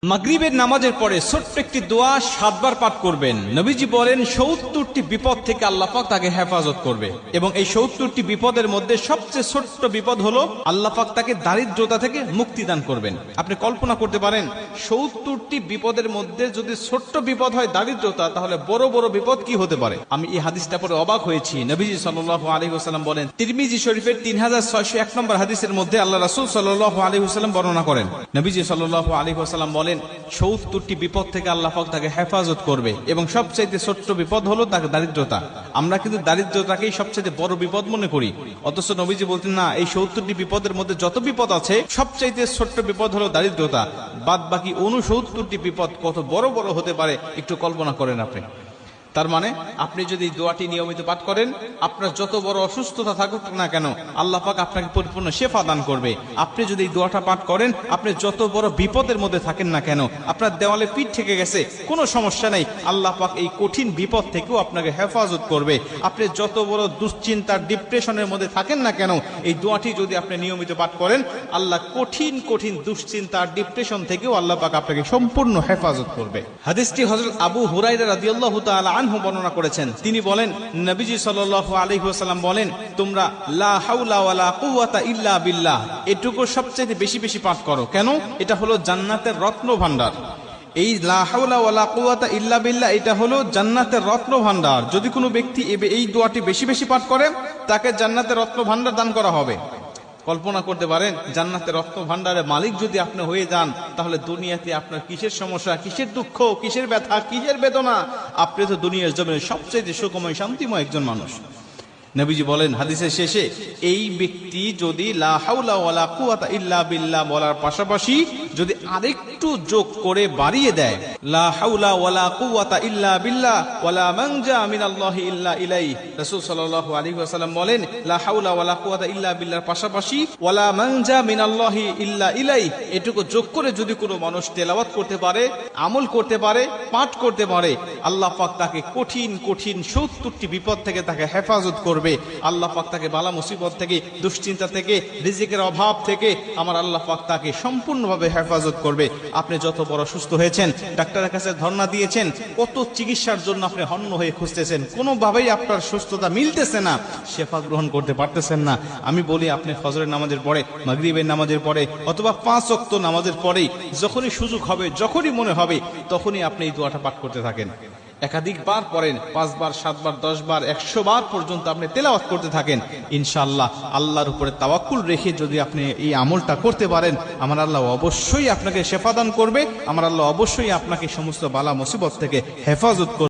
মাগরিবের নামাজের পরে ছোট্ট একটি দোয়া 7 বার পাঠ করবেন। নবীজি বলেন 70টি বিপদ থেকে আল্লাহ পাক তাকে হেফাজত করবে এবং এই 70টি বিপদের মধ্যে সবচেয়ে ছোট্ট বিপদ হলো আল্লাহ পাক তাকে দারিদ্রতা থেকে মুক্তি দান করবেন। আপনি কল্পনা করতে পারেন 70টি বিপদের মধ্যে যদি ছোট্ট বিপদ হয় দারিদ্রতা, তাহলে বড় বড় বিপদ কি হতে পারে। আমি এই হাদিসটা পড়ে অবাক হয়েছি। নবীজি সাল্লাল্লাহু আলাইহি ওয়াসাল্লাম বলেন, তিরমিজি শরীফের 3601 নম্বর হাদিসের মধ্যে আল্লাহ রাসূল সাল্লাল্লাহু আলাইহি ওয়াসাল্লাম বর্ণনা করেন, নবীজি সাল্লাল্লাহু আলাইহি ওয়াসাল্লাম বলেন 70টি বিপদ থেকে আল্লাহ পাক তাকে হেফাজত করবে এবং সবচাইতে ছোট্ট বিপদ হলো তাকে দারিদ্রতা। আমরা কিন্তু দারিদ্রতাকেই সবচাইতে বড় বিপদ মনে করি, অথচ নবীজি বলতেন না, এই 70টি বিপদের মধ্যে যত বিপদ আছে সবচাইতে ছোট্ট বিপদ হলো দারিদ্রতা। বাদ বাকি 69টি বিপদ কত বড় বড় হতে পারে একটু কল্পনা করেন আপনি। তার মানে আপনি যদি দোয়াটি নিয়মিত পাঠ করেন, আপনার যত বড় অসুস্থতা থাকুক না কেন আল্লাহ পাক আপনাকে পরিপূর্ণ শেফা দান করবে। আপনি যদি এই দোয়াটা পাঠ করেন, আপনি যত বড় বিপদের মধ্যে থাকেন না কেন, আপনার দেওয়ালে পিঠ থেকে গেছে কোনো সমস্যা নেই, আল্লাহ পাক এই কঠিন বিপদ থেকেও আপনাকে হেফাজত করবে। আপনি যত বড় দুশ্চিন্তার ডিপ্রেশনের মধ্যে থাকেন না কেন, এই দোয়াটি যদি আপনি নিয়মিত পাঠ করেন, আল্লাহ কঠিন কঠিন দুশ্চিন্তার ডিপ্রেশন থেকেও আল্লাহ পাক আপনাকে সম্পূর্ণ হেফাজত করবে। হাদিসটি হযরত আবু হুরায়রা রাদিয়াল্লাহু তাআলা আনহু বর্ণনা করেছেন। তিনি বলেন, নবীজি সাল্লাল্লাহু আলাইহি ওয়াসাল্লাম বলেন, তোমরা লা হাওলা ওয়ালা কুওয়াতা ইল্লা বিল্লাহ এটুকু সবচেয়ে বেশি বেশি পাঠ করো। কেন? এটা হলো জান্নাতের রত্ন ভান্ডার। এই লা হাওলা ওয়ালা কুওয়াতা ইল্লা বিল্লাহ এটা হলো জান্নাতের রত্ন ভান্ডার। যদি কোনো ব্যক্তি এই দোয়াটি বেশি বেশি পাঠ করে, তাকে জান্নাতের রত্ন ভান্ডার দান করা হবে। কল্পনা করতে পারেন, জান্নাতের রত্ন ভান্ডারের মালিক যদি আপনি হয়ে যান, তাহলে দুনিয়াতে আপনার কিসের সমস্যা, কিসের দুঃখ, কিসের ব্যথা, কিসের বেদনা? আপনি তো দুনিয়ার জমিনে সবচেয়ে সুখময় শান্তিময় একজন মানুষ। নবীজি বলেন হাদিসের শেষে, এই ব্যক্তি যদি লা হাওলা ওয়ালা কুওয়াতা ইল্লা বিল্লাহ বলার পাশাপাশি যদি আরেকটু যোগ করে বাড়িয়ে দেয়, লা হাওলা ওয়ালা কুওয়াতা ইল্লা বিল্লাহ ওয়ালা মানজা মিনাল্লাহি ইল্লা ইলাইহি, রাসূল সাল্লাল্লাহু আলাইহি ওয়াসাল্লাম বলেন লা হাওলা ওয়ালা কুওয়াতা ইল্লা বিল্লাহর পাশাপাশি ওয়ালা মানজা মিনাল্লাহি ইল্লা ইলাইহি এটুকু যোগ করে যদি কোনো মানুষ তেলাওয়াত করতে পারে, আমল করতে পারে, পাঠ করতে পারে, আল্লাহ পাক তাকে কঠিন কঠিন 70টি বিপদ থেকে তাকে হেফাজত করবে। আল্লাহ পাক তাকে বালা মুসিবত থেকে, দুশ্চিন্তা থেকে, রিজিকের অভাব থেকে আমার আল্লাহ পাক তাকে সম্পূর্ণভাবে হেফাজত করবে। আপনি যত বড় সুস্থ হয়েছেন, ডাক্তারের কাছে ধর্ণা দিয়েছেন, কত চিকিৎসার জন্য আপনি হন্য হয়ে খুঁজতেছেন, কোনোভাবেই আপনার সুস্থতা মিলতেছে না, শেফা গ্রহণ করতে পারতেছেন না। আমি বলি, আপনি ফজরের নামাজের পরে, মাগরিবের নামাজের পরে অথবা 5 ওয়াক্ত নামাজের পরেই যখনই সুযোগ হবে, যখনই মনে হবে, তখনই আপনি এই দোয়াটা পাঠ করতে থাকেন। একাধিকবার পড়েন, 5 বার, 7 বার, 10 বার, 100 বার পর্যন্ত আপনি তেলাওয়াত করতে থাকেন। ইনশাআল্লাহ আল্লাহর উপরে তাওয়াক্কুল রেখে যদি আপনি এই আমলটা করতে পারেন, আমার আল্লাহ অবশ্যই আপনাকে শেফা দান করবে। আমার আল্লাহ অবশ্যই আপনাকে সমস্ত বালা মুসিবত থেকে হেফাজত করবে।